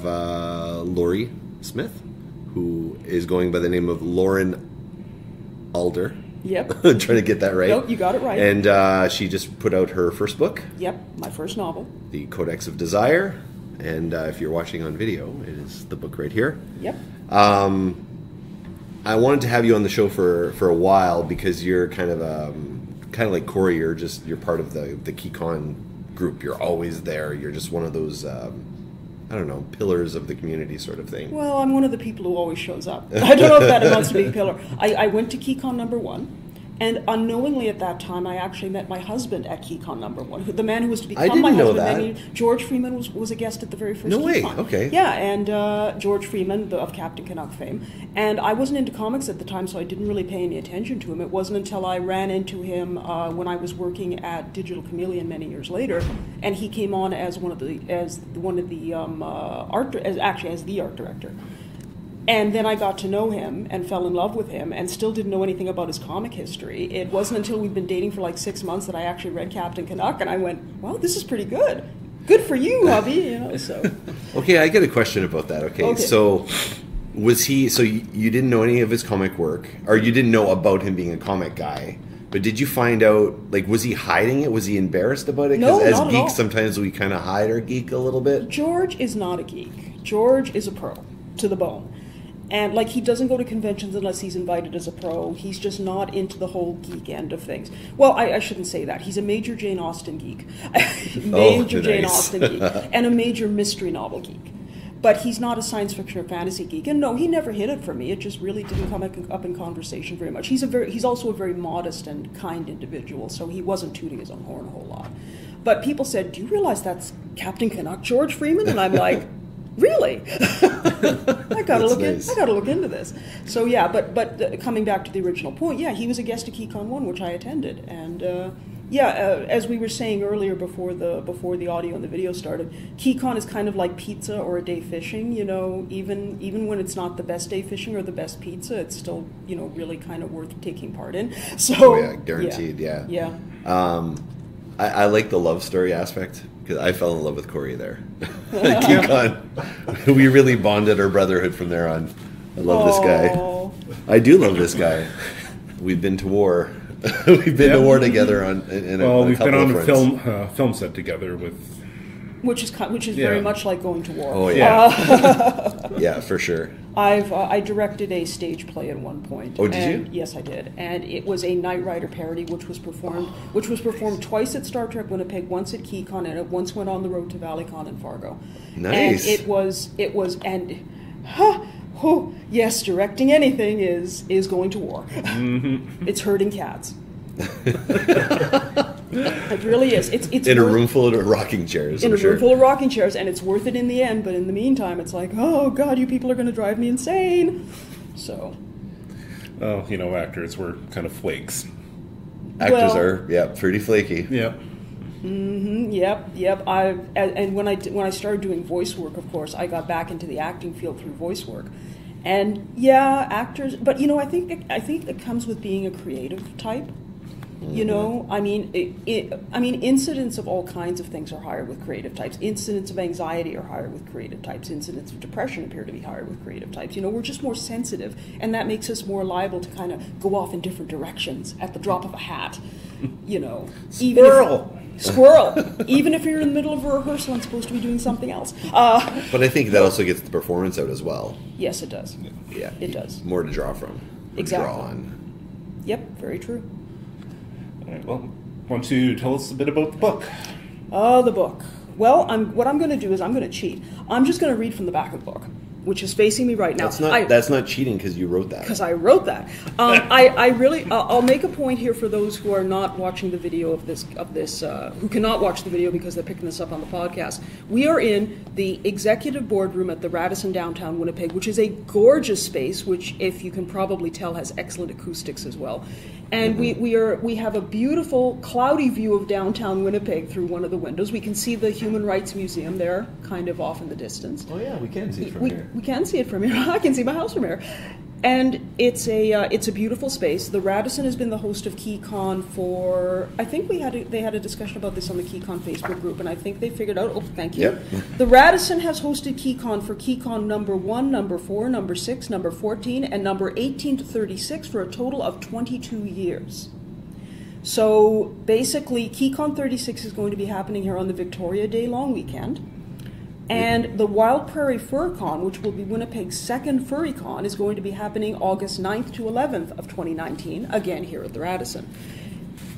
have Laurie Smith, who is going by the name of Laren Alder. Yep. Trying to get that right. Nope, you got it right. And she just put out her first book. Yep, my first novel. The Codex of Desire. And if you're watching on video, it is the book right here. Yep. I wanted to have you on the show for a while because you're kind of like Corey. You're part of the Keycon group. You're always there. You're just one of those I don't know, pillars of the community sort of thing. Well, I'm one of the people who always shows up. I don't know if that amounts to being a pillar. I went to Keycon #1, and unknowingly at that time, I actually met my husband at Keycon #1, the man who was to become my husband. I didn't know that. George Freeman was a guest at the very first Keycon. No way, okay. Yeah, and George Freeman, of Captain Canuck fame. And I wasn't into comics at the time, so I didn't really pay any attention to him. It wasn't until I ran into him when I was working at Digital Chameleon many years later, and he came on as the art director. And then I got to know him and fell in love with him and still didn't know anything about his comic history. It wasn't until we'd been dating for like 6 months that I actually read Captain Canuck, and I went, wow, this is pretty good. Good for you, hubby, so. Okay, I get a question about that. Okay. So was he, so you didn't know any of his comic work, or you didn't know about him being a comic guy, but did you find out, like, was he hiding it? Was he embarrassed about it? No, as not at geeks, all. Sometimes we kind of hide our geek a little bit. George is not a geek. George is a pro, to the bone. And, like, he doesn't go to conventions unless he's invited as a pro. He's just not into the whole geek end of things. Well, I shouldn't say that. He's a major Jane Austen geek. Jane Austen geek. And a major mystery novel geek. But he's not a science fiction or fantasy geek. And no, he never hid it from me. It just really didn't come up in conversation very much. He's also a very modest and kind individual, so he wasn't tooting his own horn a whole lot. But people said, do you realize that's Captain Canuck, George Freeman? And I'm like, really? I gotta look into this. So yeah, but coming back to the original point, yeah, he was a guest at Keycon 1, which I attended, and as we were saying earlier before the audio and the video started, Keycon is kind of like pizza or a day fishing. You know, even when it's not the best day fishing or the best pizza, it's still, you know, really kind of worth taking part in. So guaranteed, yeah. Yeah. I like the love story aspect, because I fell in love with Corey there. At Keycon. We really bonded our brotherhood from there on. I love this guy. I do love this guy. We've been to war. We've been to war together we've been on a film set together with... Which is very much like going to war. Oh, yeah. Yeah, for sure. I directed a stage play at one point. Oh, did you? Yes, I did. And it was a Knight Rider parody, which was performed twice at Star Trek Winnipeg, once at Keycon, and it once went on the road to ValleyCon in Fargo. Nice. And yes, directing anything is going to war. Mm-hmm. It's herding cats. It really is. It's in a room full of rocking chairs. In a room full of rocking chairs, and it's worth it in the end. But in the meantime, it's like, oh God, you people are going to drive me insane. So, well, you know, actors were kind of flakes. Actors are pretty flaky. Yep. Mm-hmm. Yep. And when I started doing voice work, of course, I got back into the acting field through voice work. And yeah, actors. But you know, I think it comes with being a creative type. You know, I mean, incidents of all kinds of things are higher with creative types. Incidents of anxiety are higher with creative types. Incidents of depression appear to be higher with creative types. You know, we're just more sensitive, and that makes us more liable to kind of go off in different directions at the drop of a hat. You know, Squirrel. Even if you're in the middle of a rehearsal and supposed to be doing something else. But I think that also gets the performance out as well. Yes, it does. Yeah, it does. More to draw from. Exactly. Draw on. Yep, very true. All right, well, why don't you tell us a bit about the book? The book. Well, what I'm going to do is I'm going to cheat. I'm just going to read from the back of the book, which is facing me right now. That's not cheating because you wrote that. Because I wrote that. I'll make a point here for those who are not watching the video of this, who cannot watch the video because they're picking this up on the podcast. We are in the executive boardroom at the Radisson downtown Winnipeg, which is a gorgeous space, which, if you can probably tell, has excellent acoustics as well. And we have a beautiful cloudy view of downtown Winnipeg through one of the windows. We can see the Human Rights Museum there, kind of off in the distance. Oh yeah, we can see it from here. We can see it from here. I can see my house from here. And it's a beautiful space. The Radisson has been the host of Keycon for, I think they had a discussion about this on the Keycon Facebook group, and I think they figured out, oh, thank you. Yep. The Radisson has hosted Keycon for Keycon number 1, number 4, number 6, number 14, and number 18 to 36 for a total of 22 years. So basically, Keycon 36 is going to be happening here on the Victoria Day long weekend. And the Wild Prairie FurryCon, which will be Winnipeg's second FurryCon, is going to be happening August 9th to 11th of 2019, again here at the Radisson.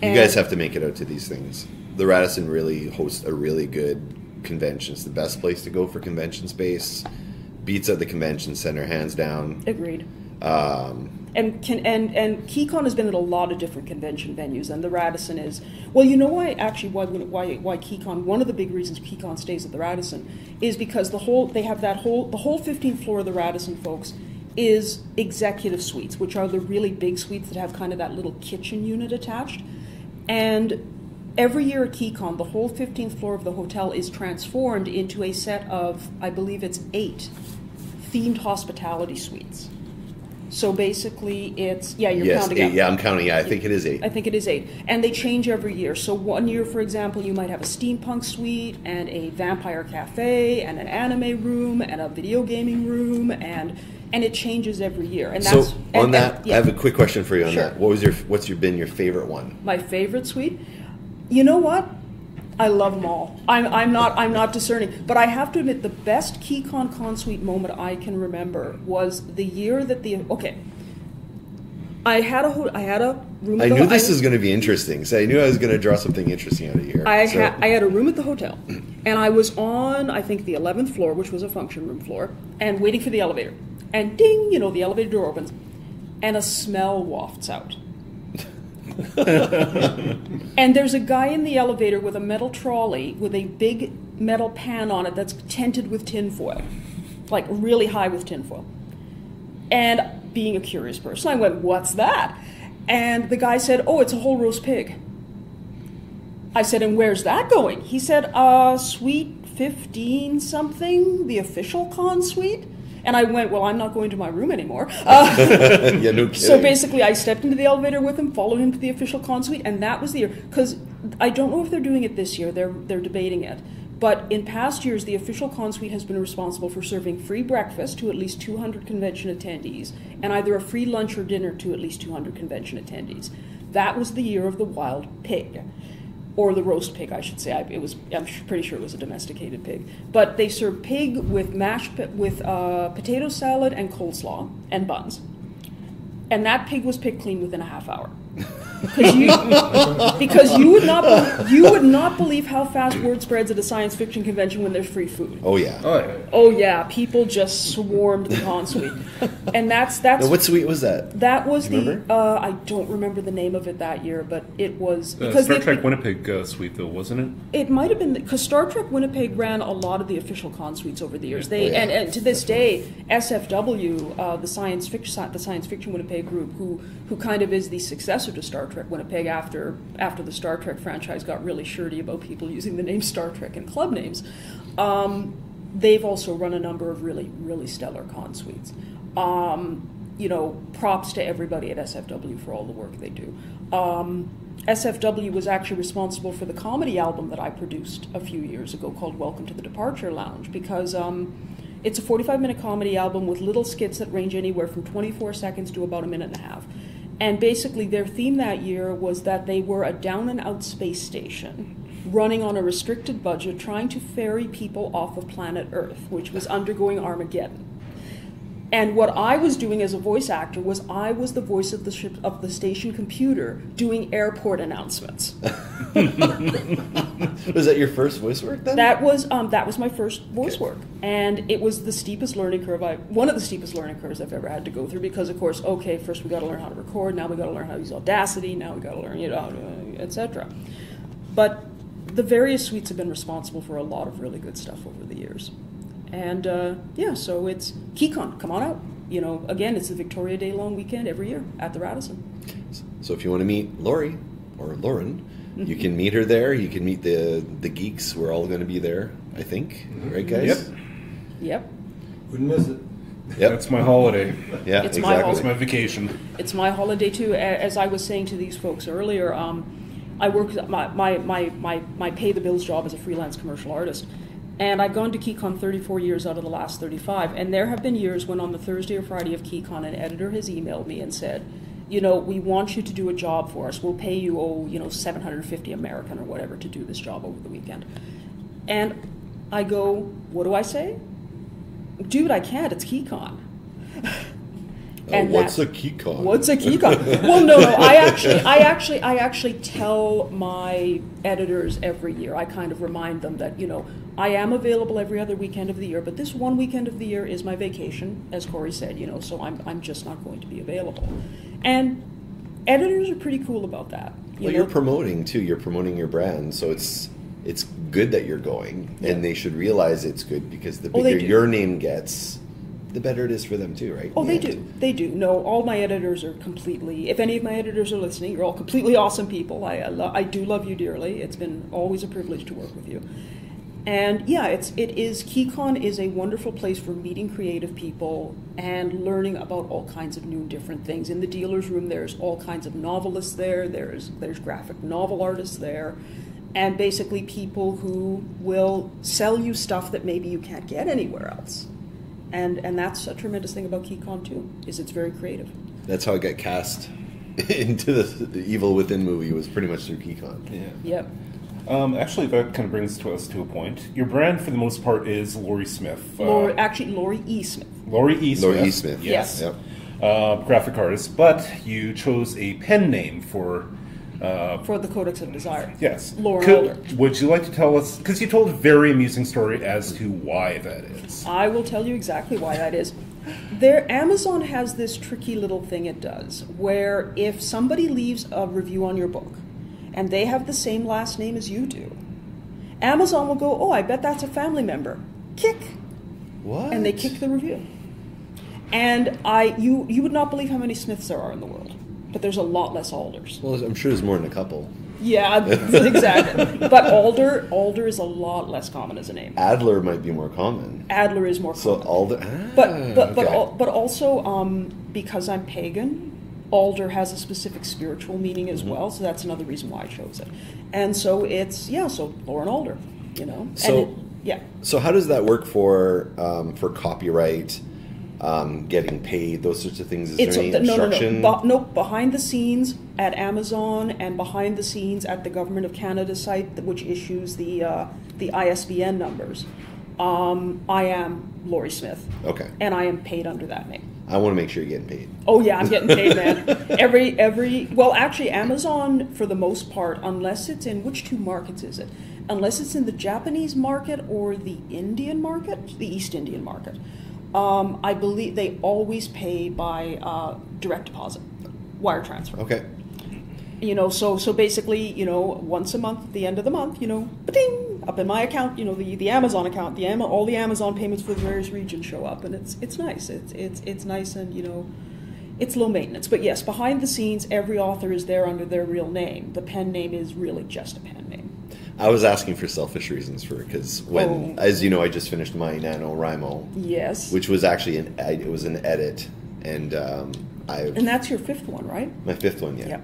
You guys have to make it out to these things. The Radisson really hosts a really good convention. It's the best place to go for convention space. Beats out the convention center, hands down. Agreed. And Keycon has been at a lot of different convention venues, and the Radisson is, well, you know why Keycon, one of the big reasons Keycon stays at the Radisson is because the whole 15th floor of the Radisson, folks, is executive suites, which are the really big suites that have kind of that little kitchen unit attached. And every year at Keycon, the whole 15th floor of the hotel is transformed into a set of, I believe it's 8 themed hospitality suites. So basically, it's, yeah, you're counting out. Yeah, I'm counting. Yeah, I think it is 8. I think it is 8. And they change every year. So one year, for example, you might have a steampunk suite and a vampire cafe and an anime room and a video gaming room, and it changes every year. And that's, so on that, yeah. I have a quick question for you on Sure. that. What's been your favorite one? My favorite suite? You know what? I love them all. I'm not discerning, but I have to admit the best Keycon con suite moment I can remember was the year that I had a room. I knew this was going to be interesting, so I knew I was going to draw something interesting out of here. I had a room at the hotel, and I was on, I think, the 11th floor, which was a function room floor, and waiting for the elevator. And ding, the elevator door opens, and a smell wafts out. And there's a guy in the elevator with a metal trolley with a big metal pan on it that's tinted with tinfoil, like really high with tinfoil. And being a curious person, I went, "What's that?" And the guy said, "Oh, it's a whole roast pig." I said, "And where's that going?" He said, "Suite 15 something, the official con suite." And I went, "Well, I'm not going to my room anymore." Yeah, no kidding. So basically, I stepped into the elevator with him, followed him to the official con suite, and that was the year. Because I don't know if they're doing it this year. They're debating it. But in past years, the official con suite has been responsible for serving free breakfast to at least 200 convention attendees, and either a free lunch or dinner to at least 200 convention attendees. That was the year of the wild pig. Or the roast pig, I should say. I'm pretty sure it was a domesticated pig. But they served pig with potato salad and coleslaw and buns. And that pig was picked clean within a half hour. Because you would not believe how fast word spreads at a science fiction convention when there's free food. Oh yeah. Oh yeah. People just swarmed the con suite, and that's. Now, what suite was that? That was the. I don't remember the name of it that year, but it was because Star Trek Winnipeg suite though, wasn't it? It might have been because Star Trek Winnipeg ran a lot of the official con suites over the years. And to this day, SFW, the science fiction Winnipeg group, who kind of is the successor to Star Trek Winnipeg after the Star Trek franchise got really shirty about people using the name Star Trek in club names. They've also run a number of really, really stellar con suites. Props to everybody at SFW for all the work they do. SFW was actually responsible for the comedy album that I produced a few years ago called Welcome to the Departure Lounge, because it's a 45-minute comedy album with little skits that range anywhere from 24 seconds to about a minute and a half. And basically their theme that year was that they were a down-and-out space station running on a restricted budget trying to ferry people off of planet Earth, which was undergoing Armageddon. And what I was doing as a voice actor was I was the voice of the station computer doing airport announcements. Was that your first voice work then? That was my first voice work, and it was the steepest learning curve. One of the steepest learning curves I've ever had to go through, because of course, first we got to learn how to record. Now we got to learn how to use Audacity. Now we got to learn, etc. But the various suites have been responsible for a lot of really good stuff over the years. And so it's Keycon. Come on out. Again, it's the Victoria Day long weekend every year at the Radisson. So if you want to meet Laurie or Lauren, you can meet her there. You can meet the geeks. We're all going to be there, I think. Mm-hmm. Right, guys? Yep. Wouldn't miss it. Yep. That's my holiday. Yeah, It's my exactly. That's my vacation. It's my holiday too. As I was saying to these folks earlier, I work my pay the bills job as a freelance commercial artist, and I've gone to Keycon 34 years out of the last 35. And there have been years when on the Thursday or Friday of Keycon, an editor has emailed me and said, we want you to do a job for us. We'll pay you, $750 American or whatever to do this job over the weekend. And I go, what do I say? Dude, I can't. It's Keycon. What's a Keycon? What's a Keycon? Well, no. I actually tell my editors every year. I kind of remind them that I am available every other weekend of the year, but this one weekend of the year is my vacation, as Corey said. So I'm just not going to be available. And editors are pretty cool about that. You're promoting too. You're promoting your brand, so it's good that you're going, and they should realize it's good because the bigger your name gets, the better it is for them too, right? Oh, they do. They do. No, all my editors are completely. If any of my editors are listening, you're all completely awesome people. I do love you dearly. It's been always a privilege to work with you. And yeah, Keycon is a wonderful place for meeting creative people and learning about all kinds of new and different things. In the dealer's room, there's all kinds of novelists there. There's graphic novel artists there. And basically people who will sell you stuff that maybe you can't get anywhere else. And that's a tremendous thing about Keycon too, is it's very creative. That's how I got cast into the Evil Within movie, was pretty much through Keycon. Yeah. Yep. Actually, that kind of brings us to a point. Your brand, for the most part, is Laurie Smith. Laurie E. Smith. Laurie E. Smith. Laurie E. Smith. Yes. Yep. Graphic artist, but you chose a pen name for the Codex of Desire. Yes. Laren Alder. Would you like to tell us, because you told a very amusing story as to why that is. I will tell you exactly why that is. Amazon has this tricky little thing it does, where if somebody leaves a review on your book, and they have the same last name as you do, Amazon will go, oh, I bet that's a family member. Kick. What? And they kick the review. And you would not believe how many Smiths there are in the world, but there's a lot less Alders. Well, I'm sure there's more than a couple. Yeah, exactly. But Alder is a lot less common as a name. Adler might be more common. Adler is more common. So Alder. But also because I'm pagan, Alder has a specific spiritual meaning as well. So that's another reason why I chose it. And so so Laren Alder, So So how does that work for copyright? Getting paid, those sorts of things. Is there any instruction? No. Behind the scenes at Amazon and behind the scenes at the Government of Canada site, which issues the ISBN numbers, I am Laurie Smith. Okay. And I am paid under that name. I want to make sure you're getting paid. Oh yeah, I'm getting paid, man. Well, actually, Amazon for the most part, unless it's in which two markets is it? Unless it's in the Japanese market or the Indian market, the East Indian market. I believe they always pay by direct deposit, wire transfer. Okay. So basically, once a month at the end of the month, ba-ding, up in my account, the Amazon account, all the Amazon payments for the various regions show up, and it's nice. It's nice, and it's low maintenance. But yes, behind the scenes, every author is there under their real name. The pen name is really just a pen name. I was asking for selfish reasons because as you know, I just finished my NaNoWriMo. Yes. Which was actually an edit, and And that's your fifth one, right? My fifth one, yeah.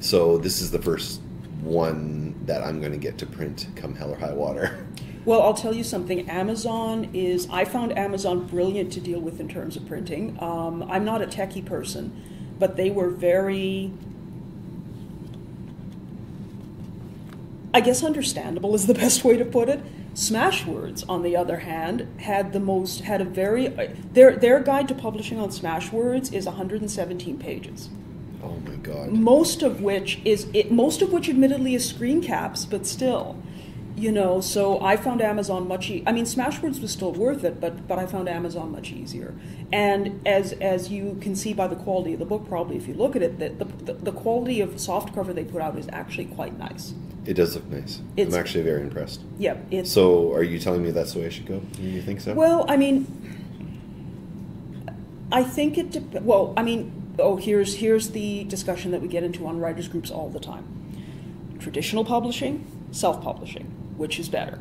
So this is the first one that I'm going to get to print come hell or high water. Well, I'll tell you something. I found Amazon brilliant to deal with in terms of printing. I'm not a techie person, but they were very, I guess understandable is the best way to put it. Smashwords, on the other hand, their guide to publishing on Smashwords is 117 pages. Oh my God. Most of which admittedly is screen caps, but still. So I found Amazon much Smashwords was still worth it, but I found Amazon much easier. And as you can see by the quality of the book, probably if you look at it, the quality of the softcover they put out is actually quite nice. It does look nice. I'm actually very impressed. Yeah. So are you telling me that's the way I should go? You think so? Well, I think here's the discussion that we get into on writers groups all the time. Traditional publishing, self-publishing, which is better?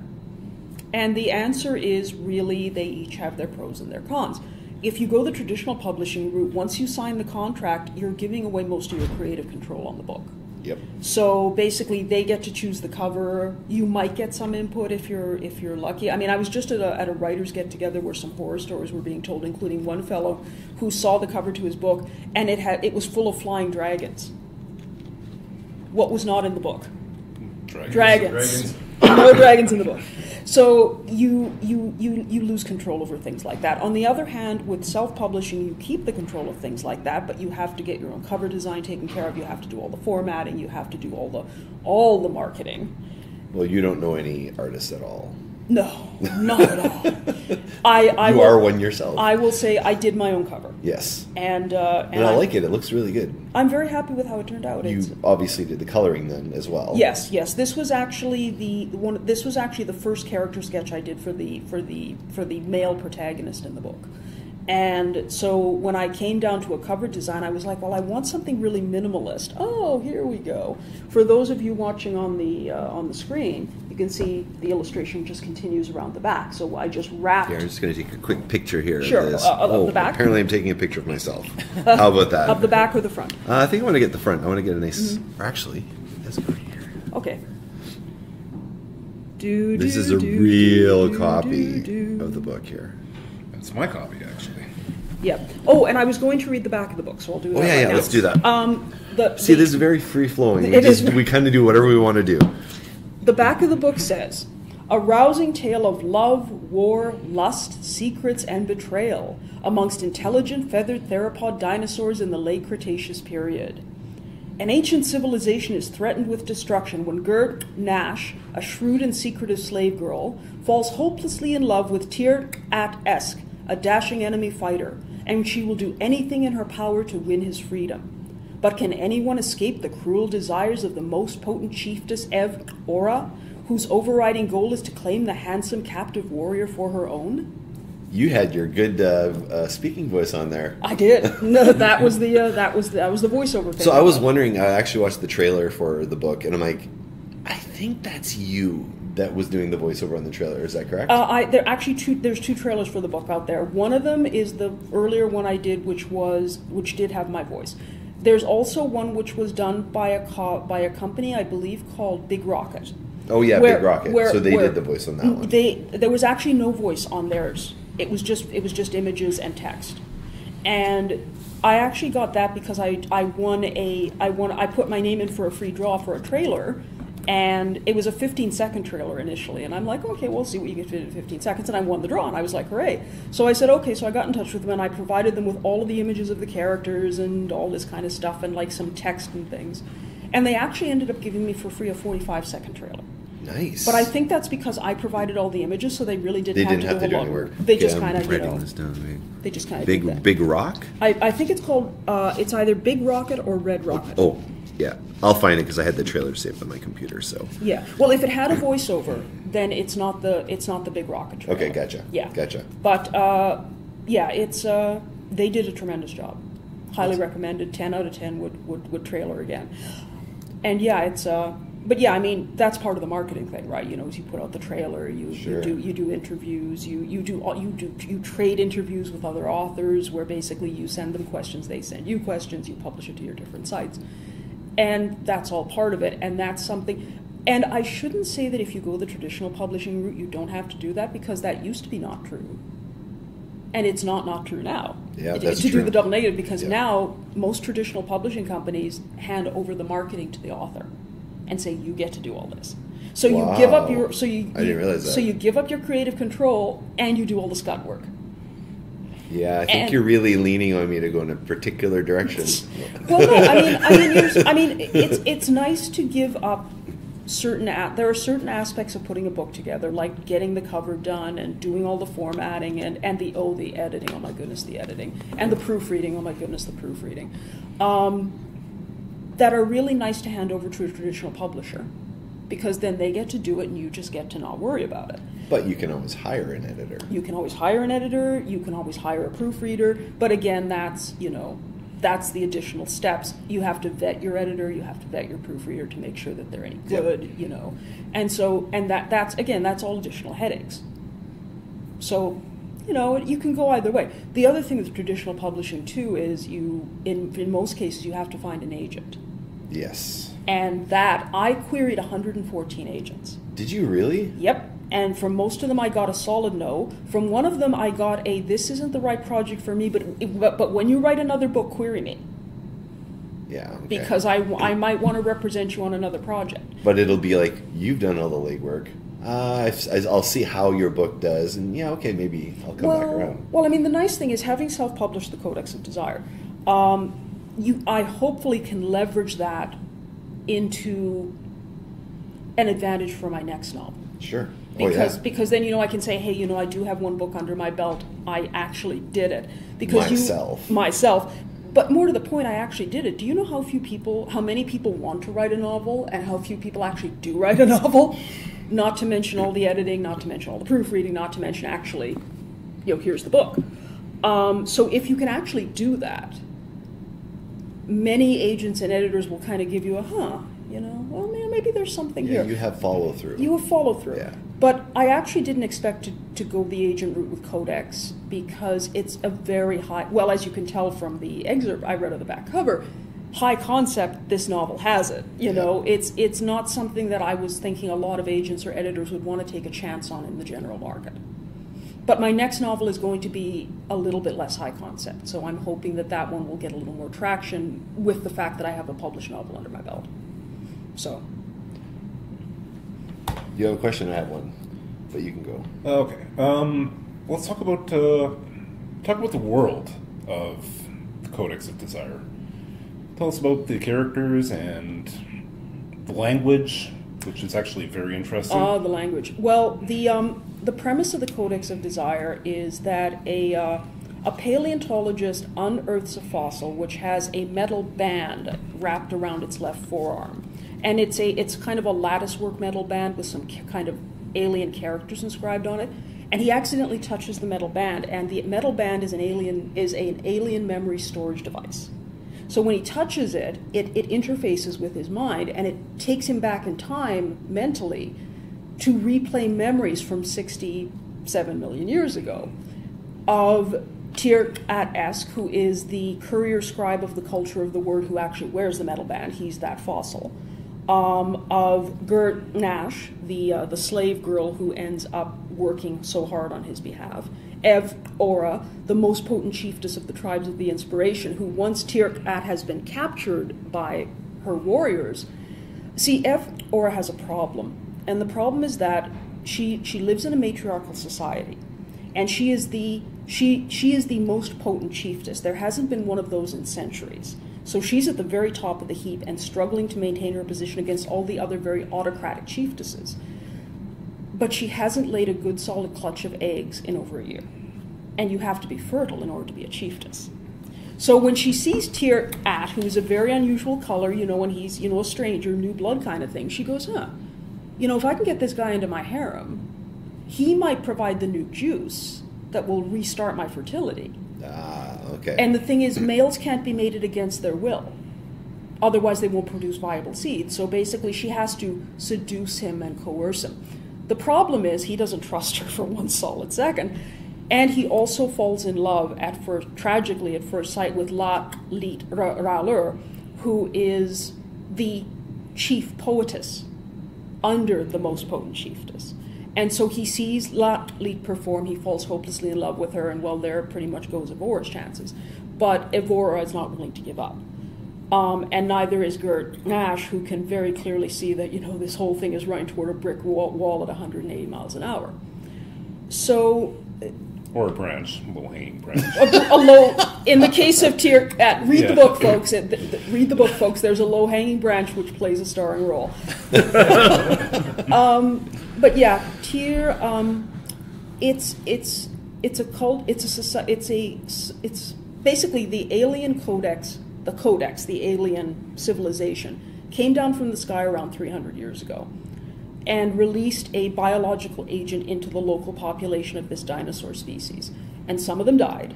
And the answer is really they each have their pros and their cons. if you go the traditional publishing route, once you sign the contract, you're giving away most of your creative control on the book. Yep. So basically, they get to choose the cover. You might get some input if you're lucky. I mean, I was just at a writers' get-together where some horror stories were being told, including one fellow who saw the cover to his book, and it was full of flying dragons. What was not in the book? Dragons. No dragons in the book. So you lose control over things like that. On the other hand, with self-publishing, you keep the control of things like that, but you have to get your own cover design taken care of. You have to do all the formatting. You have to do all the marketing. Well, you don't know any artists at all. No, not at all. You are one yourself. I will say I did my own cover. Yes. And I like it. It looks really good. I'm very happy with how it turned out. You obviously did the coloring then as well. Yes. This was actually the first character sketch I did for the male protagonist in the book. And so when I came down to a cover design, I was like, well, I want something really minimalist. Oh, here we go. For those of you watching on the screen, you can see the illustration just continues around the back. So I just wrapped. Here, I'm just going to take a quick picture here sure, of this. Of the back. Apparently I'm taking a picture of myself. How about that? Of the back or the front? I think I want to get the front. I want to get a nice... Or actually, let's go here. Okay. This is a real copy of the book here. It's my copy, actually. Yeah. Oh, and I was going to read the back of the book, so I'll do that. Yeah, now. let's do that. This is very free flowing. We kind of do whatever we want to do. The back of the book says, "A rousing tale of love, war, lust, secrets, and betrayal amongst intelligent feathered theropod dinosaurs in the late Cretaceous period. An ancient civilization is threatened with destruction when Girn'ash, a shrewd and secretive slave girl, falls hopelessly in love with Tir'at Esk, a dashing enemy fighter, and she will do anything in her power to win his freedom. But can anyone escape the cruel desires of the most potent chiefess Ev Ora, whose overriding goal is to claim the handsome captive warrior for her own?" You had your good speaking voice on there. I did. No, that was the voiceover thing. So I was wondering. I actually watched the trailer for the book, and I'm like, I think that's you that was doing the voiceover on the trailer. Is that correct? There's two trailers for the book out there. One of them is the earlier one I did, which did have my voice. There's also one which was done by a company, I believe, called Big Rocket. Oh yeah, Big Rocket. So they did the voice on that one. There was actually no voice on theirs. It was just images and text. And I actually got that because I put my name in for a free draw for a trailer. And it was a 15-second trailer initially. And I'm like, okay, we'll see what you can fit in 15 seconds. And I won the draw. And I was like, hooray. So I said, okay. So I got in touch with them and I provided them with all of the images of the characters and all this kind of stuff and like some text and things. And they actually ended up giving me for free a 45-second trailer. Nice. But I think that's because I provided all the images, so they really didn't have to do a lot of work. They just kind of, they just kind of did that. Big Rock? I think it's called, it's either Big Rocket or Red Rocket. Oh. Yeah, I'll find it because I had the trailer saved on my computer. So yeah, well, if it had a voiceover, then it's not the Big Rocket trailer. Okay, gotcha. Yeah, gotcha. But yeah, it's they did a tremendous job. Highly recommended. 10 out of 10 would trailer again. And yeah, it's but yeah, I mean that's part of the marketing thing, right? You know, as you put out the trailer, you do interviews, you trade interviews with other authors where basically you send them questions, they send you questions, you publish it to your different sites. And that's all part of it, and that's something. And I shouldn't say that if you go the traditional publishing route, you don't have to do that, because that used to be not true. And it's not true now. Yeah, that's true. To do the double negative, because now most traditional publishing companies hand over the marketing to the author and say, you get to do all this. So you give up your, I didn't realize that. So you give up your creative control and you do all the scut work. Yeah, I think you're really leaning on me to go in a particular direction. Well, no, I mean, it's nice to give up certain. There are certain aspects of putting a book together, like getting the cover done and doing all the formatting and the editing. Oh my goodness, the editing and the proofreading. Oh my goodness, the proofreading. That are really nice to hand over to a traditional publisher, because then they get to do it and you just get to not worry about it. But you can always hire an editor. You can always hire an editor. You can always hire a proofreader. But again, that's the additional steps. You have to vet your editor. You have to vet your proofreader to make sure that they're any good. Yep. And that's all additional headaches. So you know, you can go either way. The other thing with traditional publishing too is in most cases you have to find an agent. Yes. And that, I queried 114 agents. Did you really? Yep. And from most of them I got a solid no. From one of them I got a, this isn't the right project for me, but when you write another book, query me. Yeah. Okay. Because I might want to represent you on another project. But it'll be like, you've done all the legwork. I'll see how your book does, and yeah, okay, maybe I'll come back around. Well, I mean, the nice thing is having self-published the Codex of Desire, I hopefully can leverage that into an advantage for my next novel. Sure. Because then, you know, I can say, hey, you know, I do have one book under my belt. I actually did it. Because myself. But more to the point, I actually did it. Do you know how many people want to write a novel and how few people actually do write a novel? Not to mention all the editing, not to mention all the proofreading, not to mention actually, you know, here's the book. So if you can actually do that, many agents and editors will kind of give you you know, well, man, maybe there's something here. You have follow-through. You have follow-through. Yeah. But I actually didn't expect to go the agent route with Codex because it's a very high, well, as you can tell from the excerpt I read of the back cover, high concept, this novel has it. You know, it's not something that I was thinking a lot of agents or editors would want to take a chance on in the general market. But my next novel is going to be a little bit less high concept, so I'm hoping that one will get a little more traction with the fact that I have a published novel under my belt. So. You have a question? I have one, but you can go. Okay. Let's talk about the world of the Codex of Desire. Tell us about the characters and the language, which is actually very interesting. The language. Well, the premise of the Codex of Desire is that a paleontologist unearths a fossil which has a metal band wrapped around its left forearm. And it's kind of a latticework metal band with some kind of alien characters inscribed on it. And he accidentally touches the metal band, and the metal band is an alien memory storage device. So when he touches it, it interfaces with his mind, and it takes him back in time mentally to replay memories from 67 million years ago of Tir'at Esk, who is the courier scribe of the culture of the word who actually wears the metal band. He's that fossil. Of Girn'ash, the slave girl who ends up working so hard on his behalf. Ev Ora, the most potent chiefess of the tribes of the Inspiration, who once Tir'at has been captured by her warriors. See, Ev Ora has a problem, and the problem is that she lives in a matriarchal society, and she is the most potent chiefess. There hasn't been one of those in centuries. So she's at the very top of the heap and struggling to maintain her position against all the other very autocratic chiefesses. But she hasn't laid a good solid clutch of eggs in over a year. And you have to be fertile in order to be a chiefess. So when she sees Tir'at, who's a very unusual color, you know, when he's, you know, a stranger, new blood kind of thing, she goes, you know, if I can get this guy into my harem, he might provide the new juice that will restart my fertility. Okay. And the thing is, males can't be mated against their will. Otherwise, they won't produce viable seeds. So basically, she has to seduce him and coerce him. The problem is, he doesn't trust her for one solid second. And he also falls in love, tragically at first sight, with Raoul Alder, who is the chief poetess under the most potent chiefess. And so he sees Lit perform, he falls hopelessly in love with her, and well, there pretty much goes Evora's chances. But Evora is not willing to give up. And neither is Girn'ash, who can very clearly see that, you know, this whole thing is running toward a brick wall at 180 miles an hour. So... Or a branch, a low-hanging branch. In the case of Tir'at, read the book, folks. Read the book, folks. There's a low-hanging branch which plays a starring role. But yeah, it's a cult. It's basically the alien codex. The codex, the alien civilization, came down from the sky around 300 years ago, and released a biological agent into the local population of this dinosaur species. And some of them died.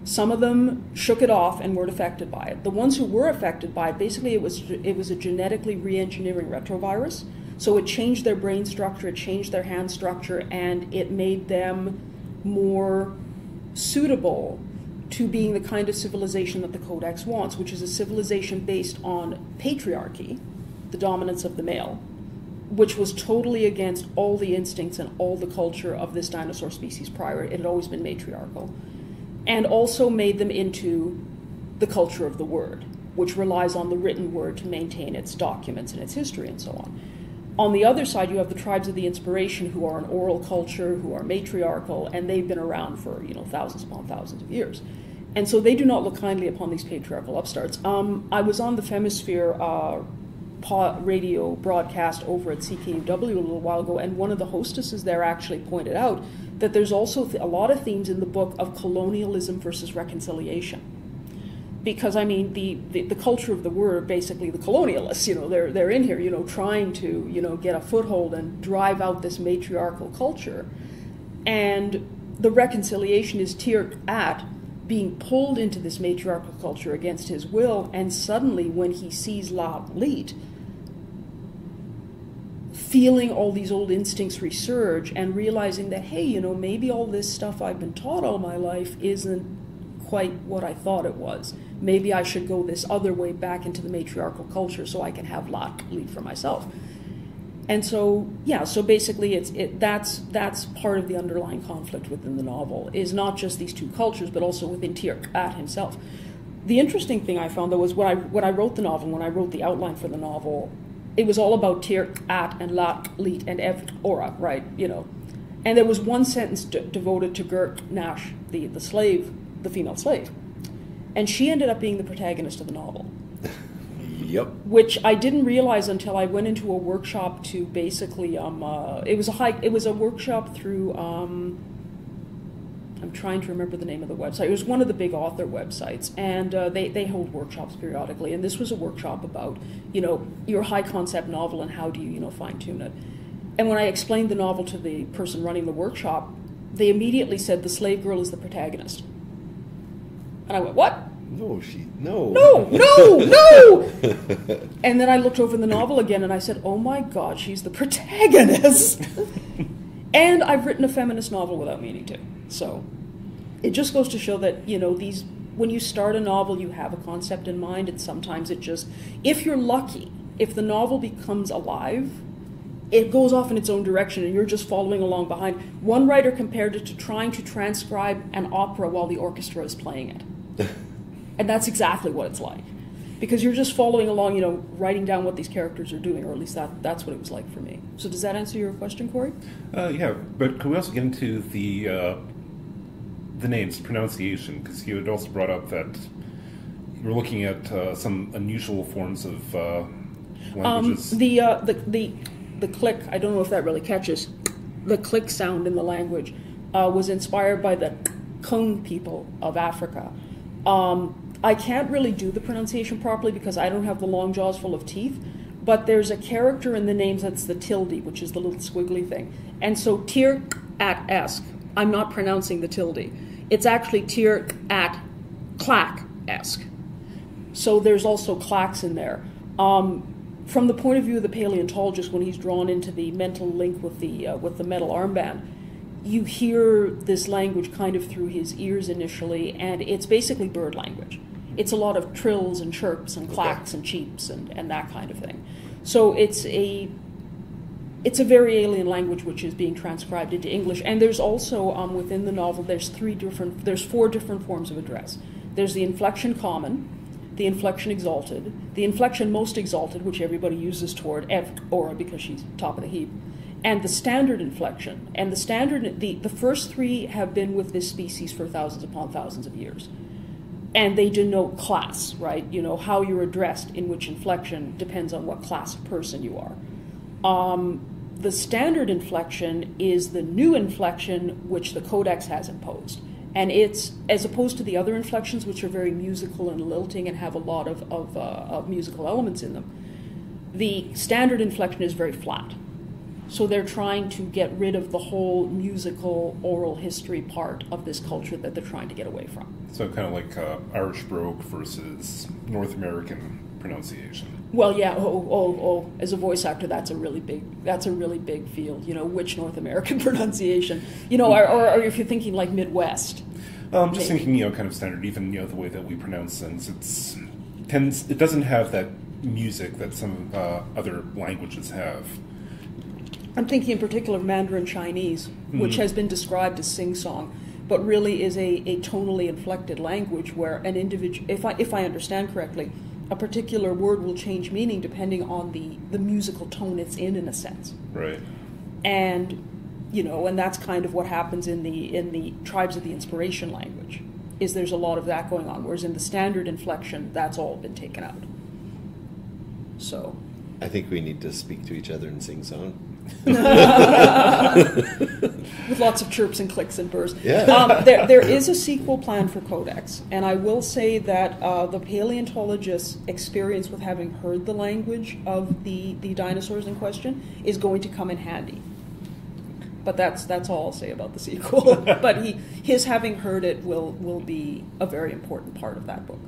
Some of them shook it off and weren't affected by it. The ones who were affected by it, basically it was a genetically re-engineering retrovirus. So it changed their brain structure, it changed their hand structure, and it made them more suitable to being the kind of civilization that the Codex wants, which is a civilization based on patriarchy, the dominance of the male, which was totally against all the instincts and all the culture of this dinosaur species prior. It had always been matriarchal. And also made them into the culture of the word, which relies on the written word to maintain its documents and its history and so on. On the other side, you have the tribes of the inspiration, who are an oral culture, who are matriarchal, and they've been around for, thousands upon thousands of years. And so they do not look kindly upon these patriarchal upstarts. I was on the Femisphere radio broadcast over at CKUW a little while ago, and one of the hostesses there actually pointed out that there's also a lot of themes in the book of colonialism versus reconciliation. Because, I mean, the culture of the word, basically the colonialists, they're in here, trying to, get a foothold and drive out this matriarchal culture. And the reconciliation is Tir'at being pulled into this matriarchal culture against his will, and suddenly when he sees La'lit, feeling all these old instincts resurge and realizing that, hey, maybe all this stuff I've been taught all my life isn't quite what I thought it was. Maybe I should go this other way back into the matriarchal culture so I can have La'lit for myself. And so, so basically that's part of the underlying conflict within the novel, is not just these two cultures, but also within Tir'at himself. The interesting thing I found, though, was when I wrote the novel, when I wrote the outline for the novel, it was all about Tir'at and La'lit and Ev'ora, right? And there was one sentence devoted to Girn'ash, the slave, the female slave. And she ended up being the protagonist of the novel. Yep. Which I didn't realize until I went into a workshop to basically, it was a workshop through, I'm trying to remember the name of the website. It was one of the big author websites, and they hold workshops periodically. And this was a workshop about, your high concept novel and how do you, fine tune it. And when I explained the novel to the person running the workshop, they immediately said the slave girl is the protagonist. And I went, what? No. And then I looked over the novel again and I said, oh my God, she's the protagonist. And I've written a feminist novel without meaning to. So it just goes to show that, when you start a novel, you have a concept in mind, and sometimes it just, if you're lucky, if the novel becomes alive, it goes off in its own direction and you're just following along behind. One writer compared it to trying to transcribe an opera while the orchestra is playing it. And that's exactly what it's like. Because you're just following along, writing down what these characters are doing, or at least that's what it was like for me. So does that answer your question, Corey? Yeah, but could we also get into the names, pronunciation? Because you had also brought up that you were looking at some unusual forms of languages. The click, I don't know if that really catches, the click sound in the language was inspired by the Kung people of Africa. I can't really do the pronunciation properly because I don't have the long jaws full of teeth, but there's a character in the names that's the tilde, which is the little squiggly thing. And so Tir'at Esk, I'm not pronouncing the tilde. It's actually Tir'at Esk. So there's also clacks in there. From the point of view of the paleontologist, when he's drawn into the mental link with the metal armband, you hear this language kind of through his ears initially, and it's basically bird language. It's a lot of trills and chirps and clacks and cheeps and that kind of thing. So it's a very alien language which is being transcribed into English. And there's also, within the novel, there's four different forms of address. There's the inflection common, the inflection exalted, the inflection most exalted, which everybody uses toward Ev'ora because she's top of the heap, and the standard inflection. And the standard, the first three have been with this species for thousands upon thousands of years. And they denote class, right? How you're addressed in which inflection depends on what class of person you are. The standard inflection is the new inflection which the Codex has imposed. And it's, as opposed to the other inflections, which are very musical and lilting and have a lot of musical elements in them, the standard inflection is very flat. So they're trying to get rid of the whole musical oral history part of this culture that they're trying to get away from. So kind of like Irish Brogue versus North American pronunciation. Well, yeah. Oh. As a voice actor, that's a really big field. You know, which North American pronunciation? You know, or if you're thinking like Midwest. Just thinking, you know, kind of standard. Even the way that we pronounce things, it doesn't have that music that some other languages have. I'm thinking in particular of Mandarin Chinese, which has been described as sing-song, but really is a tonally inflected language where an individual, if I understand correctly, a particular word will change meaning depending on the musical tone it's in a sense. Right. And, you know, and that's kind of what happens in the tribes of the inspiration language, is there's a lot of that going on, whereas in the standard inflection, that's all been taken out. So. I think we need to speak to each other and sing song. With lots of chirps and clicks and burrs. Yeah. There is a sequel plan for Codex, and I will say that the paleontologist's experience with having heard the language of the dinosaurs in question is going to come in handy. But that's all I'll say about the sequel. But his having heard it will be a very important part of that book.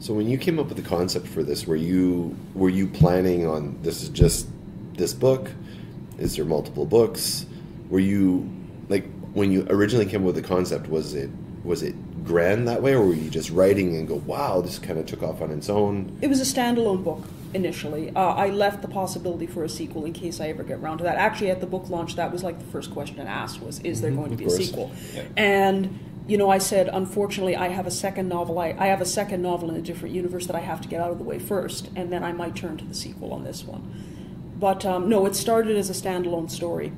So when you came up with the concept for this, were you planning on this is just this book? Is there multiple books? Were you, like, when you originally came up with the concept, was it grand that way, or were you just writing and go, wow, this kind of took off on its own? It was a standalone book initially. I left the possibility for a sequel in case I ever get around to that. Actually, at the book launch, that was like the first question asked was, is there going to be a sequel? Yeah. And, you know, I said, unfortunately, I have a second novel. I have a second novel in a different universe that I have to get out of the way first, and then I might turn to the sequel on this one. But no, it started as a standalone story.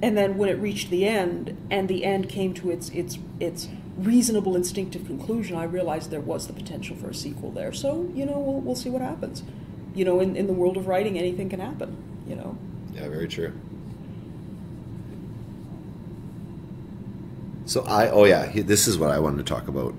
And then when it reached the end, and the end came to its reasonable instinctive conclusion, I realized there was the potential for a sequel there. So, you know, we'll see what happens. You know, in the world of writing, anything can happen, you know. Yeah, very true. So this is what I wanted to talk about.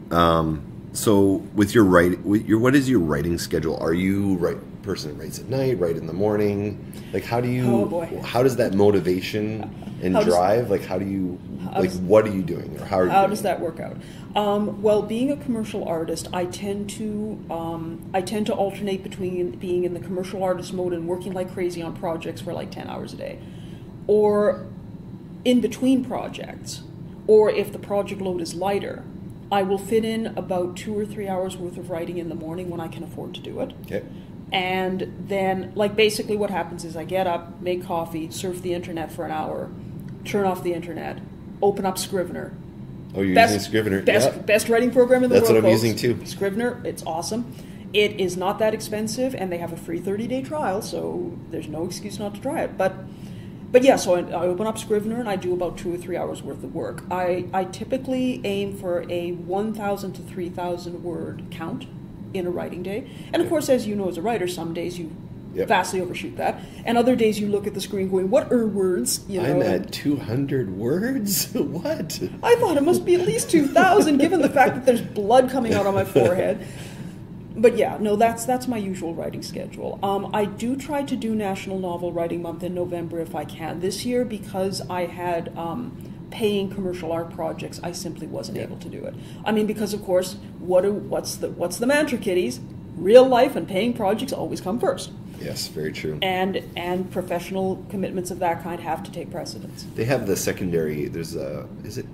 So with your what is your writing schedule? Are you person that writes at night, write in the morning? Like, how do you? Oh boy. How does that motivation and drive? What are you doing, or how does that work out? Well, being a commercial artist, I tend to alternate between being in the commercial artist mode and working like crazy on projects for like 10 hours a day, or in between projects, or if the project load is lighter, I will fit in about 2 or 3 hours worth of writing in the morning when I can afford to do it. Okay. And then, like, basically what happens is I get up, make coffee, surf the internet for an hour, turn off the internet, open up Scrivener. Oh, you're using Scrivener? Best writing program in the world. That's what I'm folks. using too. Scrivener, it's awesome. It is not that expensive, and they have a free 30-day trial, so there's no excuse not to try it. But yeah, so I open up Scrivener and I do about 2 or 3 hours worth of work. I typically aim for a 1,000 to 3,000 word count in a writing day. And of course, as you know as a writer, some days you vastly overshoot that. And other days you look at the screen going, what are words? You know, I'm at 200 words? What? I thought it must be at least 2,000 given the fact that there's blood coming out on my forehead. But yeah, no, that's my usual writing schedule. I do try to do National Novel Writing Month in November if I can. This year, because I had paying commercial art projects, I simply wasn't able to do it. I mean, because of course, what's the mantra, kiddies? Real life and paying projects always come first. Yes, very true. And professional commitments of that kind have to take precedence. They have the secondary. There's is it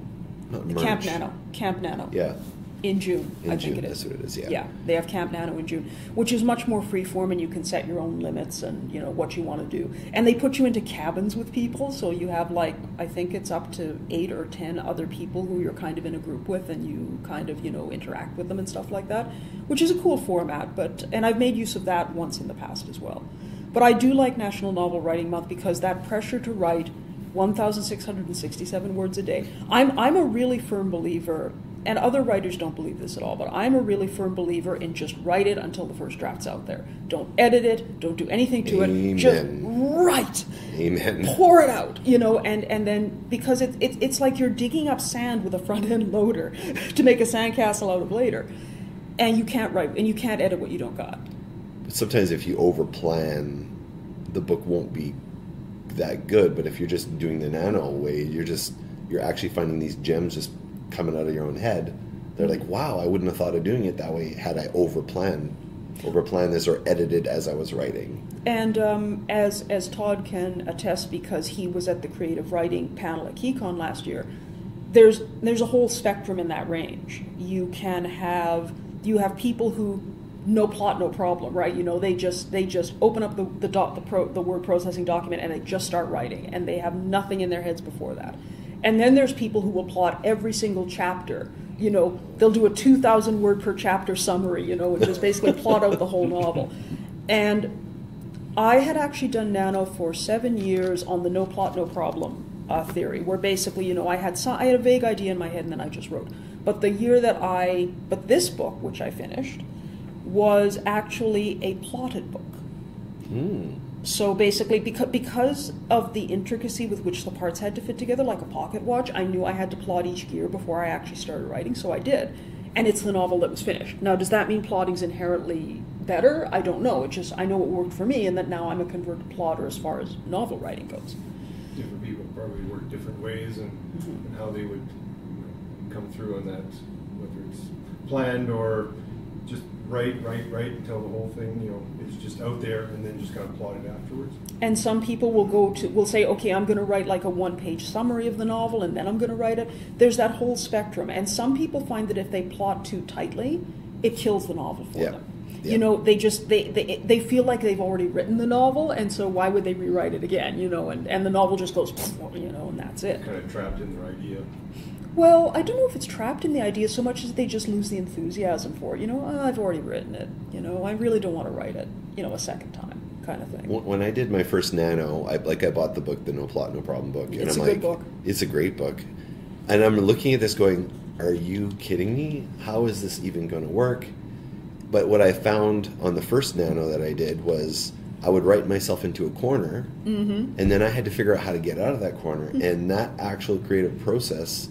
not merge? Camp Nano. Yeah. In June, I think it is. That's what it is, yeah. Yeah, they have Camp Nano in June, which is much more free-form, and you can set your own limits and, you know, what you want to do. And they put you into cabins with people, so you have, like, I think it's up to 8 or 10 other people who you're kind of in a group with, and you kind of, you know, interact with them and stuff like that, which is a cool format, and I've made use of that once in the past as well. But I do like National Novel Writing Month because that pressure to write 1,667 words a day. I'm a really firm believer, and other writers don't believe this at all, but I'm a really firm believer in just write it until the first draft's out there. Don't edit it, don't do anything to it, just write. Amen. Pour it out, you know, and then, because it's like you're digging up sand with a front-end loader to make a sandcastle out of later. And you can't write, and you can't edit what you don't got. But sometimes if you overplan, the book won't be that good, but if you're just doing the nano way, you're actually finding these gems just coming out of your own head. They're like, wow, I wouldn't have thought of doing it that way had I overplanned. overplanned this or edited as I was writing. And as Todd can attest, because he was at the creative writing panel at Keycon last year, there's a whole spectrum in that range. You have people who no plot, no problem, right? You know, they just open up the word processing document and they just start writing, and they have nothing in their heads before that. And then there's people who will plot every single chapter. You know, they'll do a 2,000 word per chapter summary, you know, and just basically plot out the whole novel. And I had actually done Nano for 7 years on the no plot, no problem theory, where basically, you know, I had a vague idea in my head and then I just wrote. But this book, which I finished, was actually a plotted book. So basically, because of the intricacy with which the parts had to fit together, like a pocket watch, I knew I had to plot each gear before I actually started writing, so I did. And it's the novel that was finished. Now, does that mean plotting's inherently better? I don't know. It's just, I know it worked for me, and that now I'm a converted plotter as far as novel writing goes. Different people probably work different ways, and how they would come through on that, whether it's planned or just write until the whole thing, you know, is just out there, and then just kind of plot it afterwards. And some people will say, okay, I'm going to write like a one-page summary of the novel, and then I'm going to write it. There's that whole spectrum. And some people find that if they plot too tightly, it kills the novel for them. Yeah. You know, they feel like they've already written the novel, and so why would they rewrite it again, you know, and the novel just goes, you know, and that's it. Kind of trapped in their idea. Well, I don't know if it's trapped in the idea so much as they just lose the enthusiasm for it. You know, I've already written it. You know, I really don't want to write it, you know, a second time, kind of thing. When I did my first Nano, I bought the book, the No Plot, No Problem book. And it's I'm a good book. It's a great book. And I'm looking at this going, are you kidding me? How is this even going to work? But what I found on the first Nano that I did was I would write myself into a corner, and then I had to figure out how to get out of that corner. And that actual creative process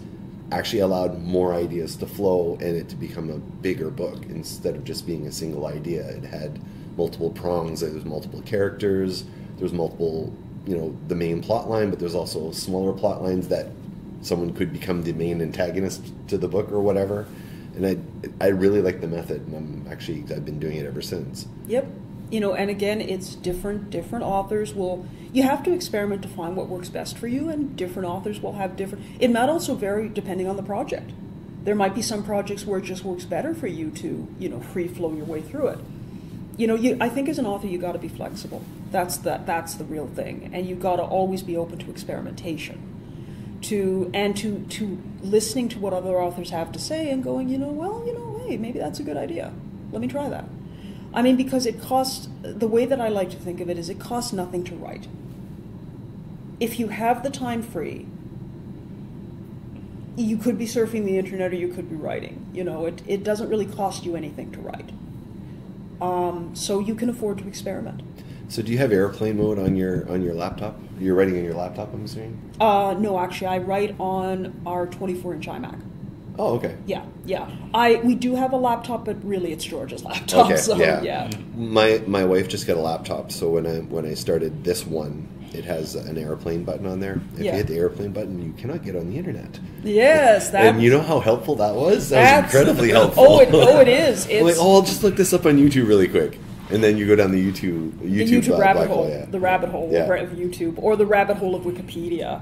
actually allowed more ideas to flow and it to become a bigger book instead of just being a single idea. It had multiple prongs. There was multiple characters. There was multiple, you know, the main plot line, but there's also smaller plot lines that someone could become the main antagonist to the book or whatever. And I really like the method, and I've been doing it ever since. Yep. You know, and again, it's different authors will, you have to experiment to find what works best for you, and different authors will have different, it might also vary depending on the project. There might be some projects where it just works better for you to, you know, free flow your way through it. You know, I think as an author, you got to be flexible. That's the real thing. And you got to always be open to experimentation. To listening to what other authors have to say and going, you know, well, you know, hey, maybe that's a good idea. Let me try that. I mean, because it costs, the way that I like to think of it is it costs nothing to write. If you have the time free, you could be surfing the internet or you could be writing. You know, it doesn't really cost you anything to write. So you can afford to experiment. So do you have airplane mode on your laptop? You're writing on your laptop, I'm assuming? No, actually, I write on our 24-inch iMac. Oh, okay. Yeah. We do have a laptop, but really it's George's laptop. Okay, so, yeah. My wife just got a laptop, so when I started this one, it has an airplane button on there. If you hit the airplane button, you cannot get on the internet. Yes, and you know how helpful that was? That was incredibly helpful. It is. It's like, I'll just look this up on YouTube really quick. And then you go down the YouTube rabbit hole, yeah. the rabbit hole of YouTube, or the rabbit hole of Wikipedia,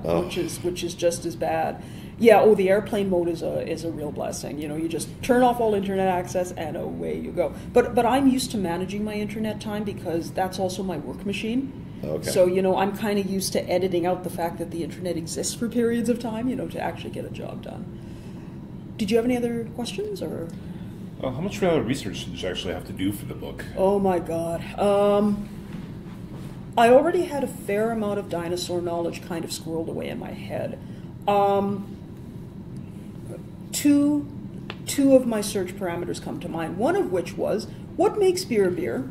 which is just as bad. Yeah. The airplane mode is a real blessing. You know, you just turn off all internet access and away you go. But I'm used to managing my internet time because that's also my work machine. Okay. So, you know, I'm kind of used to editing out the fact that the internet exists for periods of time, you know, to actually get a job done. Did you have any other questions, or? How much research did you actually have to do for the book? Oh my God. I already had a fair amount of dinosaur knowledge kind of squirreled away in my head. Two of my search parameters come to mind, one of which was, what makes beer?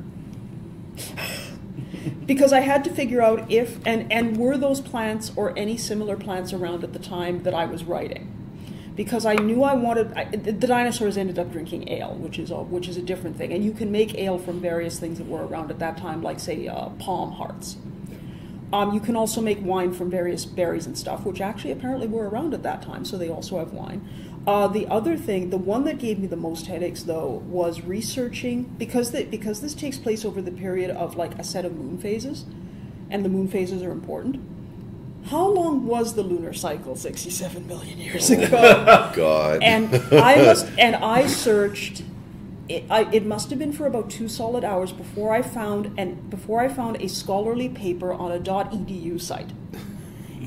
Because I had to figure out if, and were those plants or any similar plants around at the time that I was writing. Because I knew the dinosaurs ended up drinking ale, which is a different thing. And you can make ale from various things that were around at that time, like, say, palm hearts. You can also make wine from various berries and stuff, which actually apparently were around at that time, so they also have wine. The other thing, the one that gave me the most headaches, though, was researching, because this takes place over the period of like a set of moon phases, and the moon phases are important. How long was the lunar cycle 67 million years ago? God. And I searched. It must have been for about 2 solid hours before I found a scholarly paper on a .edu site.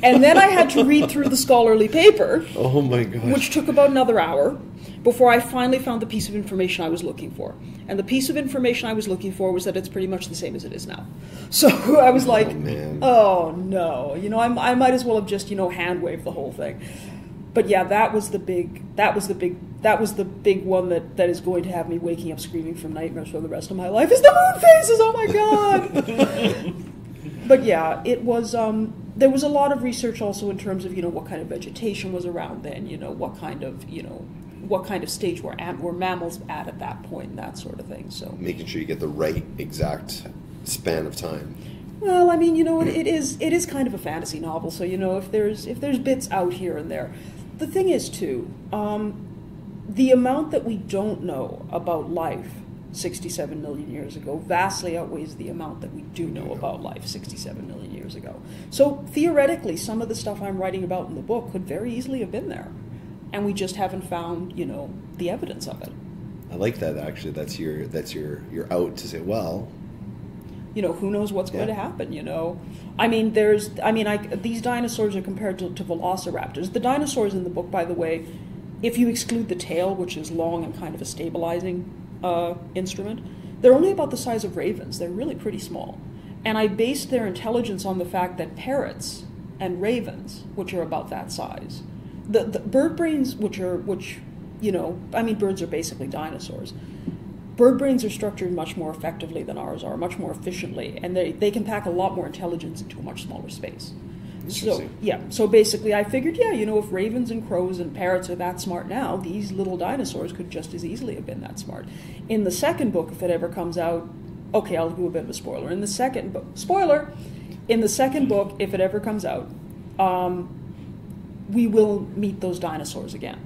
And then I had to read through the scholarly paper. Oh my gosh. Which took about another hour before I finally found the piece of information I was looking for. And the piece of information I was looking for was that it's pretty much the same as it is now. So I was like, oh no, I might as well have just, hand waved the whole thing. But yeah, that was the big one that is going to have me waking up screaming from nightmares for the rest of my life is the moon phases. Oh my God. But yeah, it was, there was a lot of research also in terms of, what kind of vegetation was around then, what kind of stage were mammals at that point, and that sort of thing. So making sure you get the right exact span of time. Well, I mean, it is kind of a fantasy novel, so if there's bits out here and there. The thing is too, the amount that we don't know about life 67 million years ago vastly outweighs the amount that we do know about life 67 million years ago. So theoretically, some of the stuff I'm writing about in the book could very easily have been there, and we just haven't found, the evidence of it. I like that, actually. That's your out to say, well, who knows what's going to happen, I mean, these dinosaurs are compared to velociraptors. The dinosaurs in the book, by the way, if you exclude the tail, which is long and kind of a stabilizing instrument, they're only about the size of ravens. They're really pretty small. And I based their intelligence on the fact that parrots and ravens, which are about that size, the bird brains, birds are basically dinosaurs. Bird brains are structured much more effectively than ours are, much more efficiently, and they can pack a lot more intelligence into a much smaller space. So basically I figured, if ravens and crows and parrots are that smart now, these little dinosaurs could just as easily have been that smart. In the second book, if it ever comes out, okay, I'll do a bit of a spoiler. In the second book, if it ever comes out, we will meet those dinosaurs again.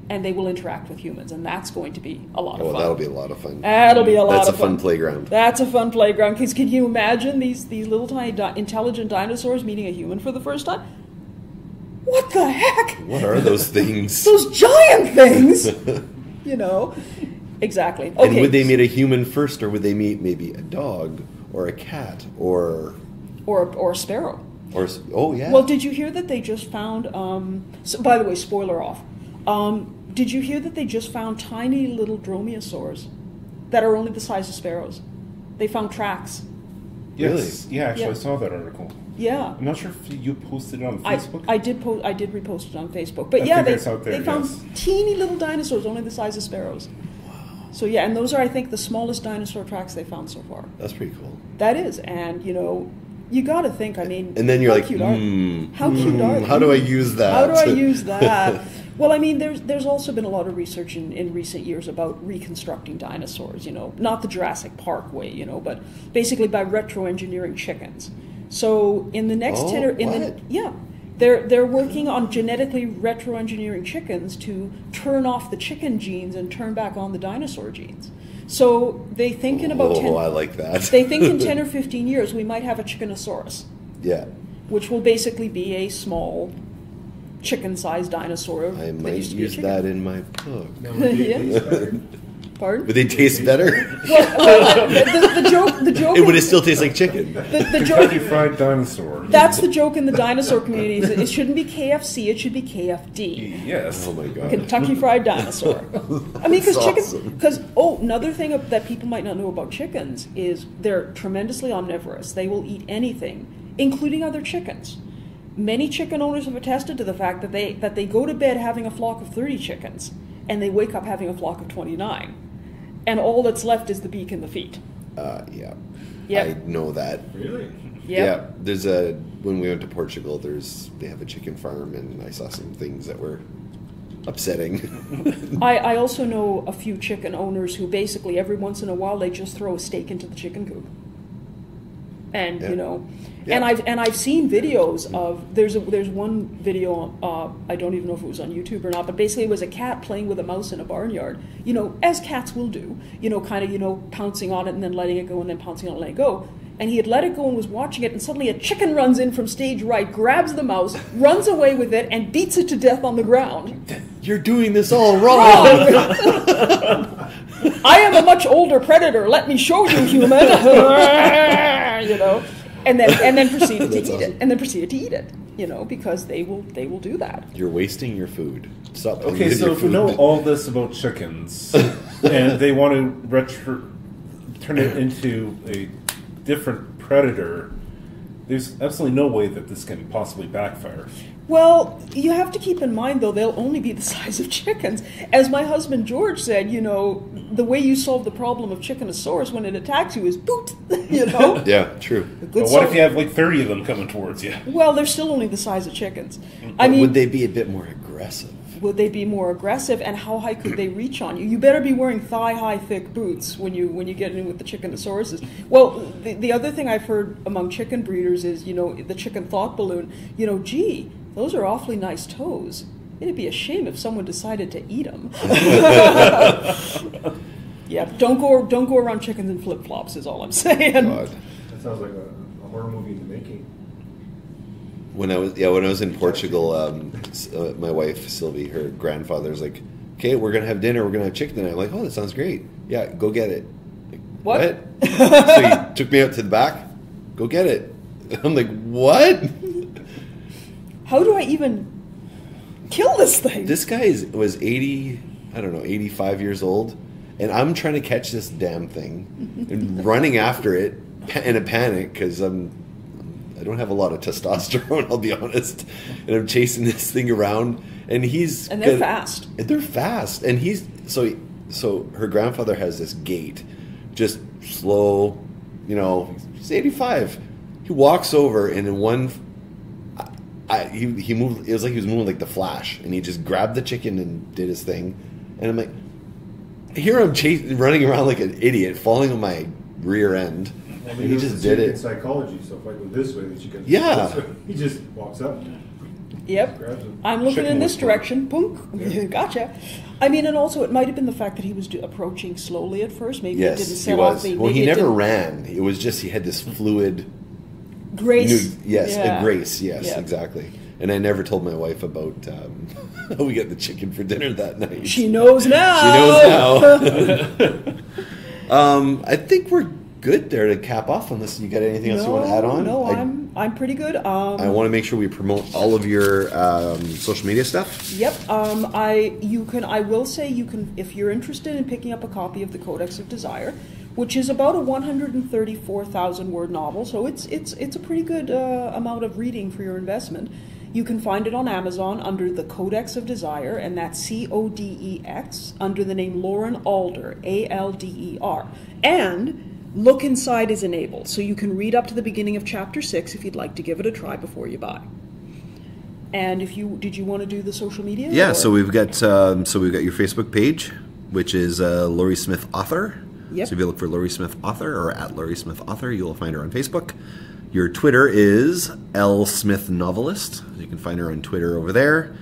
And they will interact with humans, and that's going to be a lot of fun. That'll be a lot of fun. That'll be a lot of fun. That's a fun playground. That's a fun playground, because can you imagine these little tiny intelligent dinosaurs meeting a human for the first time? What the heck? What are those things? Those giant things! Exactly. Okay. And would they meet a human first, or would they meet maybe a dog, or a cat, or a sparrow? Oh, yeah. Well, did you hear that they just found, so, by the way, spoiler off, did you hear that they just found tiny little dromaeosaurs that are only the size of sparrows? They found tracks. Yes. Really? Yeah, actually, I saw that article. Yeah. I'm not sure if you posted it on Facebook. I did repost it on Facebook. But they found teeny little dinosaurs only the size of sparrows. Wow. So yeah, and those are, I think, the smallest dinosaur tracks they found so far. That's pretty cool. That is, and you got to think, and then you're like, how cute are they? How do I use that? How do I use that? Well, there's also been a lot of research in recent years about reconstructing dinosaurs, not the Jurassic Park way, but basically by retroengineering chickens. So in the next they're working on genetically retroengineering chickens to turn off the chicken genes and turn back on the dinosaur genes. So they think in about 10 I like that. They think in 10 or 15 years we might have a chickenosaurus. Yeah. Which will basically be a small chicken-sized dinosaur. I might use that in my book. Pardon? Would they taste better? Well, the joke. Would it still taste like chicken? The Kentucky Fried Dinosaur. That's the joke in the dinosaur community. It shouldn't be KFC. It should be KFD. Yes. Oh my God. Kentucky Fried Dinosaur. Because chickens. Awesome. Because another thing that people might not know about chickens is they're tremendously omnivorous. They will eat anything, including other chickens. Many chicken owners have attested to the fact that they go to bed having a flock of 30 chickens, and they wake up having a flock of 29. And all that's left is the beak and the feet. Yeah. Yep. I know that. Really? Yep. Yeah. When we went to Portugal, they have a chicken farm, and I saw some things that were upsetting. I also know a few chicken owners who basically every once in a while they just throw a steak into the chicken coop. And Yeah. you know, Yeah. and I've seen videos of there's one video I don't even know if it was on YouTube or not, but basically it was a cat playing with a mouse in a barnyard, you know, as cats will do, you know, kind of, you know, pouncing on it and then letting it go and then pouncing on it and letting it go. And he had let it go and was watching it, and suddenly a chicken runs in from stage right, grabs the mouse, runs away with it, and beats it to death on the ground. You're doing this all wrong. I am a much older predator. Let me show you, human. You know, and then proceeded to eat it, and then proceeded to eat it. You know, because they will do that. You're wasting your food. Stop. Okay, so if we know all this about chickens, and they want to turn it into a different predator, there's absolutely no way that this can possibly backfire. Well, you have to keep in mind, though, they'll only be the size of chickens. As my husband George said, you know, the way you solve the problem of Chickenosaurus when it attacks you is boot, you know? Yeah, true. But what if you have like 30 of them coming towards you? Well, they're still only the size of chickens. But would they be a bit more aggressive? Would they be more aggressive, and how high could they reach on you? You better be wearing thigh-high thick boots when you get in with the Chickenosaurus. Well, the other thing I've heard among chicken breeders is, you know, the chicken thought balloon, you know, gee, those are awfully nice toes. It'd be a shame if someone decided to eat them. Yeah, don't go around chickens in flip-flops is all I'm saying. God. That sounds like a horror movie in the making. When I was in Portugal, my wife Sylvie, her grandfather's like, "Okay, we're gonna have dinner. We're gonna have chicken tonight." I'm like, "Oh, that sounds great. Yeah, go get it." Like, What? So he took me out to the back. Go get it. I'm like, "What?" How do I even kill this thing? This guy was 85 years old, and I'm trying to catch this damn thing and running after it in a panic because I don't have a lot of testosterone, I'll be honest, and I'm chasing this thing around, and they're fast. And they're fast, and so her grandfather has this gait, just slow, you know. He's 85. He walks over, and in one. He moved. It was like he was moving like the Flash, and he just grabbed the chicken and did his thing. And I'm like, here I'm running around like an idiot, falling on my rear end. Well, and he just did it. Psychology. So if I go this way, the chicken. Yeah. This way. He just walks up. Yep. Grabs him. I'm looking Chicken in this was smart. direction. Boom. Gotcha. I mean, and also it might have been the fact that he was approaching slowly at first. Maybe it didn't Yes, he set was. off. Well, he never ran. It was just he had this fluid. Grace. A grace. Yes, Yeah. exactly. And I never told my wife about how we got the chicken for dinner that night. She knows now. She knows now. I think we're good there to cap off. Unless you got anything else you want to add on. No, I'm pretty good. I want to make sure we promote all of your social media stuff. Yep. I will say you can, if you're interested in picking up a copy of the Codex of Desire, which is about a 134,000 word novel, so it's a pretty good amount of reading for your investment. You can find it on Amazon under the Codex of Desire, and that's CODEX, under the name Laren Alder, ALDER. And Look Inside is enabled, so you can read up to the beginning of Chapter 6 if you'd like to give it a try before you buy. And did you want to do the social media? Yeah, or? so we've got your Facebook page, which is Laurie Smith Author. Yep. So if you look for Laurie Smith Author or at Laurie Smith Author, you'll find her on Facebook. Your Twitter is L Smith Novelist. You can find her on Twitter over there.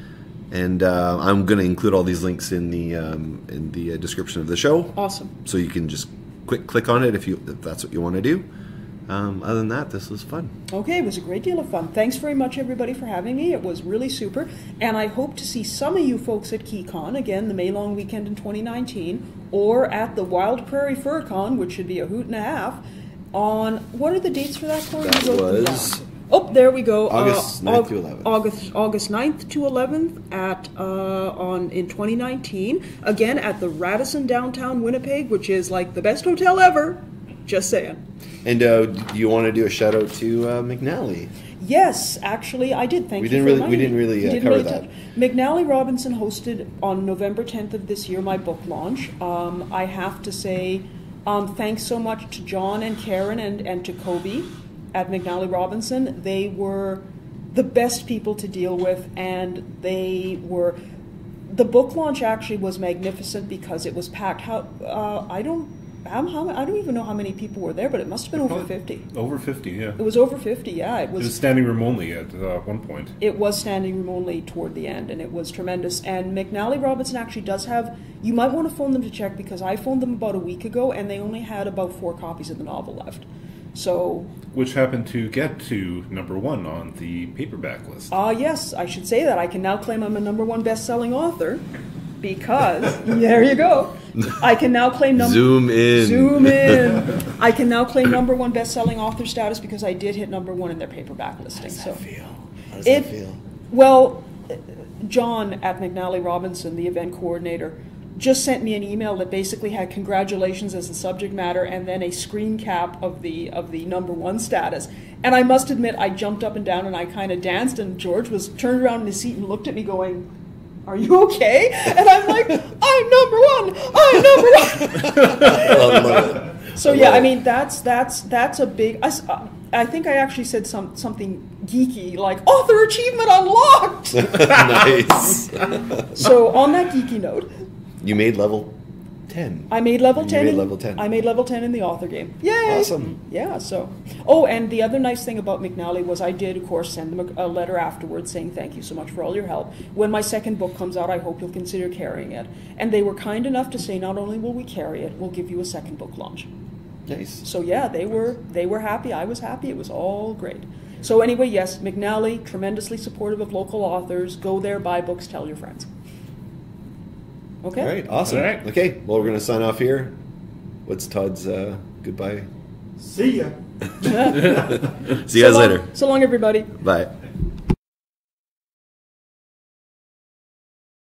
And I'm going to include all these links in the description of the show. Awesome. So you can just click on it if that's what you want to do. Other than that, this was fun. Okay, it was a great deal of fun. Thanks very much, everybody, for having me. It was really super. And I hope to see some of you folks at Keycon, again, the May long weekend in 2019, or at the Wild Prairie FurryCon, which should be a hoot and a half, on, what are the dates for that, Corey? That You wrote them was down. Oh, there we go. August 9th to 11th. August 9th to 11th in 2019. Again, at the Radisson downtown Winnipeg, which is like the best hotel ever. Just saying. And do you want to do a shout out to McNally? Yes, actually, I did. Thank We you didn't for really- reminding we didn't me. really, We didn't cover really that. touch- McNally Robinson hosted on November 10th of this year my book launch. I have to say thanks so much to John and Karen and to Kobe at McNally Robinson. They were the best people to deal with, and the book launch actually was magnificent because it was packed. I don't even know how many people were there, but it must have been over 50. Over 50, yeah. It was over 50, yeah. It It was was standing room only at one point. It was standing room only toward the end, and it was tremendous. And McNally Robinson actually does have, you might want to phone them to check, because I phoned them about a week ago, and they only had about 4 copies of the novel left. So... Which happened to get to #1 on the paperback list. Yes, I should say that. I can now claim I'm a #1 best-selling author, because, there you go. I can now claim Zoom in. Zoom in. I can now claim #1 best-selling author status because I did hit #1 in their paperback listing. How does It- that feel? Well, John at McNally Robinson, the event coordinator, just sent me an email that basically had congratulations as the subject matter and then a screen cap of the #1 status. And I must admit, I jumped up and down and I kind of danced, and George was turned around in his seat and looked at me going, "Are you okay?" And I'm like, "I'm #1! I'm #1!" So yeah, I mean, that's a big... I think I actually said something geeky, like, author achievement unlocked! Nice. So on that geeky note... You made level 10. I made level 10. You made level 10. I made level 10 in the author game. Yay! Awesome. Yeah, so... Oh, and the other nice thing about McNally was I did, of course, send them a letter afterwards saying thank you so much for all your help. When my second book comes out, I hope you'll consider carrying it. And they were kind enough to say, not only will we carry it, we'll give you a second book launch. Nice. So yeah, they were happy. I was happy. It was all great. So anyway, yes, McNally, tremendously supportive of local authors. Go there, buy books, tell your friends. Okay? All right, awesome. All right. Okay, well, we're going to sign off here. What's Todd's goodbye? See ya. See you guys later. So long, everybody. Bye.